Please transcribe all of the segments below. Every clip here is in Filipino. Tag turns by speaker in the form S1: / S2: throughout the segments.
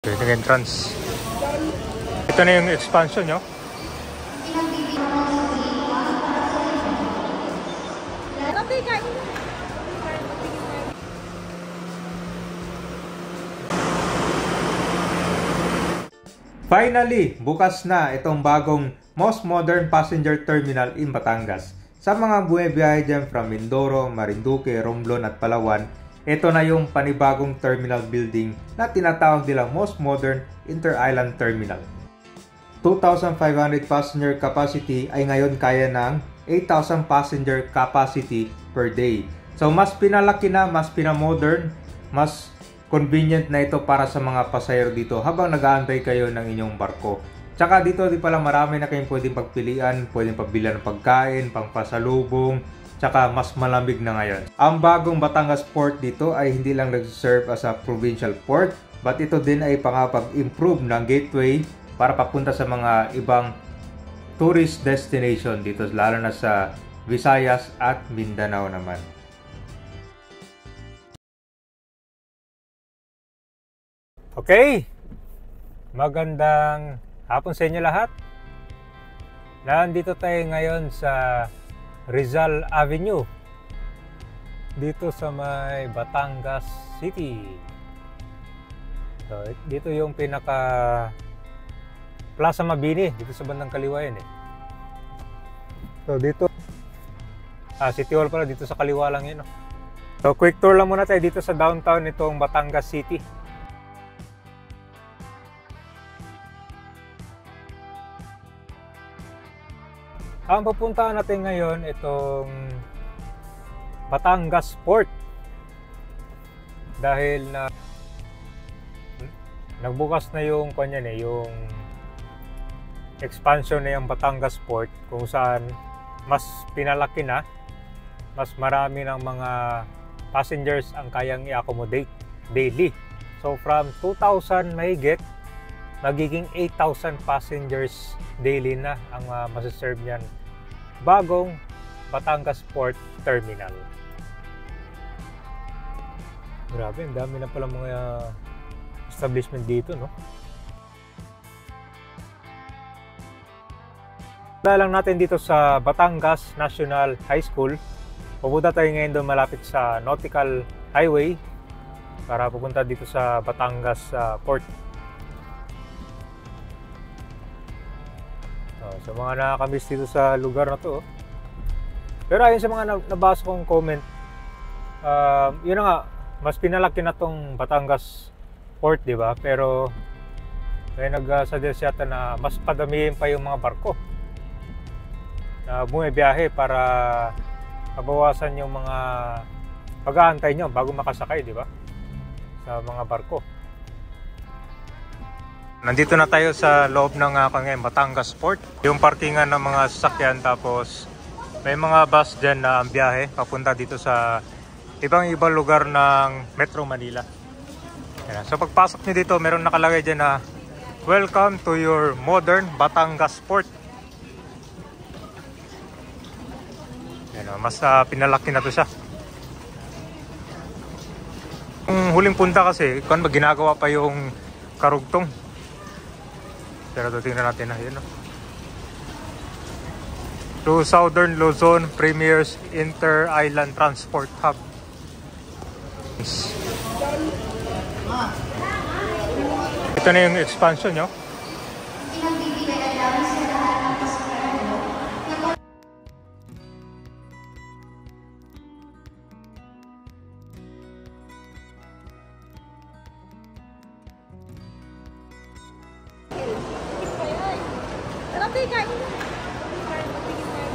S1: Ito yung entrance. Ito na yung expansion nyo. Finally, bukas na itong bagong most modern passenger terminal in Batangas. Sa mga bumibiyahe dyan from Mindoro, Marinduque, Romblon at Palawan, ito na yung panibagong terminal building na tinatawag nilang most modern inter-island terminal. 2,500 passenger capacity ay ngayon kaya ng 8,000 passenger capacity per day. So mas pinalaki na, mas pinamodern, mas convenient na ito para sa mga pasahero dito habang nag-aantay kayo ng inyong barko. Tsaka dito di pala marami na kayong pwedeng pagpilian, pwedeng pagbilihan ng pagkain, pangpasalubong, tsaka mas malamig na ngayon. Ang bagong Batangas Port dito ay hindi lang nag-serve as a provincial port, but ito din ay pangapag-improve ng gateway para papunta sa mga ibang tourist destination dito, lalo na sa Visayas at Mindanao naman. Okay, magandang hapon sa inyo lahat. Nandito tayo ngayon sa Rizal Avenue, dito sa may Batangas City. So, dito yung pinaka Plaza Mabini, dito sa bandang kaliwa yan eh. So dito, City Hall pala, dito sa kaliwa lang yun. So quick tour lang muna tayo dito sa downtown nitong Batangas City. Ang pupuntahan natin ngayon itong Batangas Port, dahil na nagbukas na yung kanyan eh, yung expansion na yung Batangas Port, kung saan mas pinalaki na, mas marami ng mga passengers ang kayang i-accommodate daily. So from 2,000 mahigit, magiging 8,000 passengers daily na ang masiserve niyan bagong Batangas Port Terminal. Grabe, ang dami na pala mga establishment dito, no? Dahil lang natin dito sa Batangas National High School. Pupunta tayo ngayon doon malapit sa Nautical Highway para pupunta dito sa Batangas Port. So mga nakakamiss dito sa lugar na to. Pero ayon sa mga nabasa kong comment, yun na nga, mas pinalaki na tong Batangas Port, di ba? Pero may nag-suggest yata na mas padamihin pa yung mga barko na bumibiyahe para mabawasan yung mga pag-aantay nyo bago makasakay, di ba? Sa mga barko. Nandito na tayo sa loob ng Batangas Port. Yung parkingan ng mga sasakyan, tapos may mga bus dyan na ang biyahe papunta dito sa ibang lugar ng Metro Manila. Yan. So pagpasok nyo dito, meron nakalagay dyan na welcome to your modern Batangas Port. Yan, mas pinalaki na to siya. Yung huling punta kasi, kung ginagawa pa yung karugtong. Pero tingnan natin na yun. To Southern Luzon Premier's Inter-Island Transport Hub. Ito na yung expansion nyo.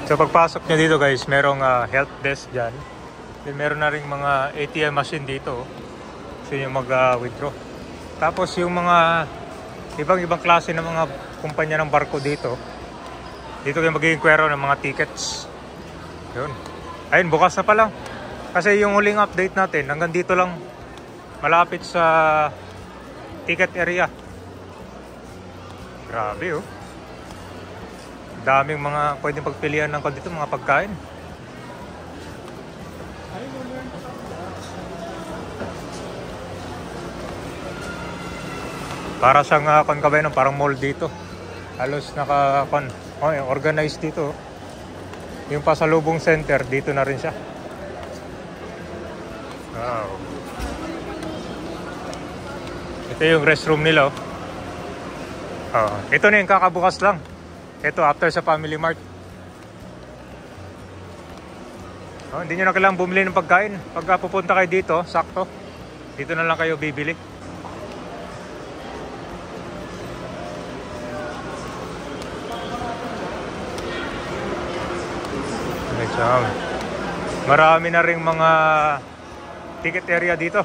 S1: So pagpasok nyo dito guys, merong help desk dyan. Then meron na rin mga ATM machine dito. So yung mag-withdraw. Tapos yung mga ibang klase ng mga kumpanya ng barko dito. Dito kayo mag-i-inquire ng mga tickets. Yun. Ayun, bukas na pala. Kasi yung huling update natin, hanggang dito lang. Malapit sa ticket area. Grabe oh. Daming mga pwedeng pagpilian ng dito, mga pagkain. Para sa kabayan, parang mall dito. Halos organized dito. Yung pasalubong center, dito na rin siya. Wow. Ito yung restroom nila. Ito na yung kakabukas lang. Ito after sa Family Mart. Hindi nyo na kailangang bumili ng pagkain. Pagka pupunta kayo dito, sakto. Dito na lang kayo bibili. Marami na ring mga ticket area dito.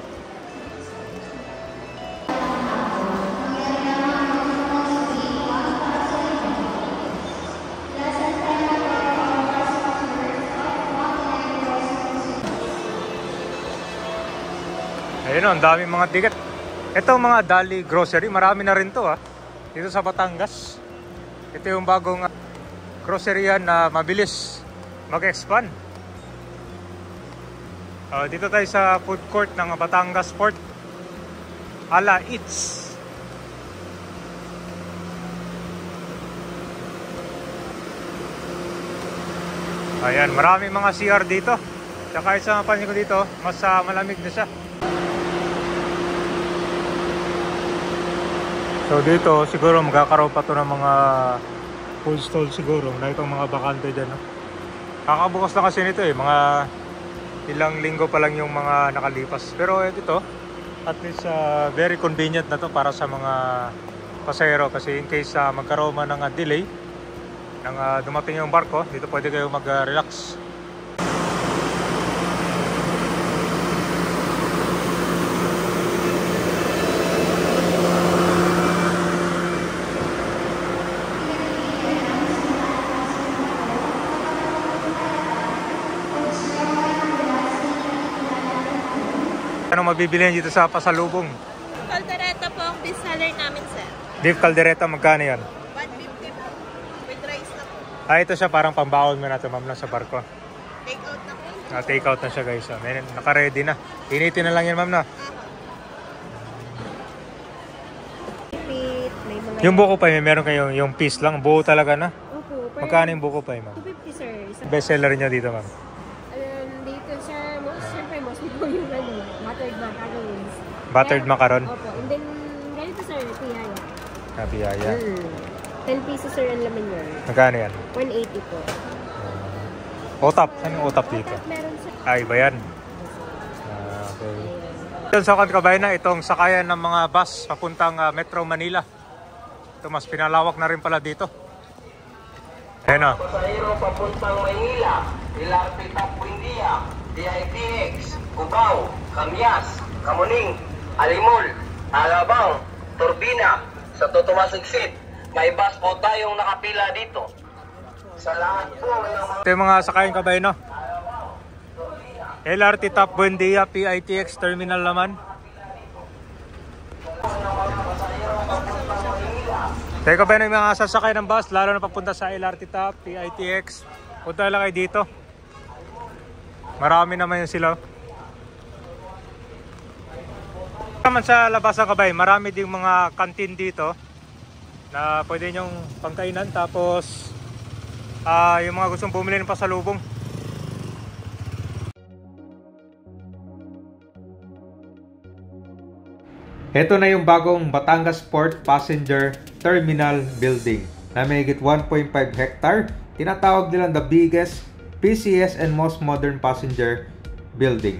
S1: Ayun, ang daming mga ticket. Ito mga Dali Grocery, marami na rin to dito sa Batangas. Ito yung bagong groceryan na mabilis mag-expand. Dito tayo sa food court ng Batangas Port. Ala Eats. Ayan, maraming mga CR dito. Tsaka kahit sa mapansin ko dito, mas malamig na siya. So dito siguro magkakaroon pa to ng mga food stall siguro na itong mga bakante dyan. Kakabukas na kasi nito mga ilang linggo pa lang yung mga nakalipas. Pero ito at least very convenient na to para sa mga pasahero kasi in case magkaroon man ng delay ng dumating yung barko, dito pwede kayo mag-relax. Anong mabibilihan dito sa pasalubong?
S2: Caldereta po ang best seller namin, sir.
S1: Beef caldereta, magkano yan?
S2: 150 po. With rice na po.
S1: Ito siya parang pambaon mo na ito, ma'am, sa barko.
S2: Take out na po.
S1: Take out na siya, guys. Naka-ready na. Initin na lang yan, ma'am, na.
S2: May mga
S1: Yung buko pa, meron kayo yung piece lang. Buo talaga na.
S2: Opo.
S1: Magkano yung buko pa, ma'am?
S2: 250, sir.
S1: Best seller niya dito, ma'am.
S2: Dito, sir, siyempre, most po yung buttered macarons.
S1: Buttered macaron?
S2: Opo. And then, ganito, sir, piyaya.
S1: Piyaya.
S2: 10 pesos, sir, ang laman yun.
S1: Magkano yan?
S2: 180 po.
S1: Otap. Saan yung otap dito?
S2: Meron, sir.
S1: Iba yan. Okay. Yun sa kabayan na itong sakayan ng mga bus papuntang Metro Manila. Ito mas pinalawak na rin pala dito. Ayan o.
S3: Pasahero papuntang Maynila, Ilarte Tapuindia, DITX, Cubao, Camyas, Kamuning, Alimol, Alabang, Turbina, sa Totomas Exit. May bus po tayong nakapila dito. Sa lahat po ng mga...
S1: Ito yung mga sakayan kabayan no. LRT Top Buendia, PITX Terminal naman. Teka ba yung mga sasakay ng bus, lalo na papunta sa LRT Top, PITX. Punta lang kayo dito. Marami naman yun sila. Naman sa labas ng kabay, marami ding mga kantin dito na pwede nyong pangkainan. Tapos yung mga gustong bumili ng pasalubong. Ito na yung bagong Batangas Port Passenger Terminal Building na may higit 1.5 hectare. Tinatawag nilang the biggest, busiest and most modern passenger building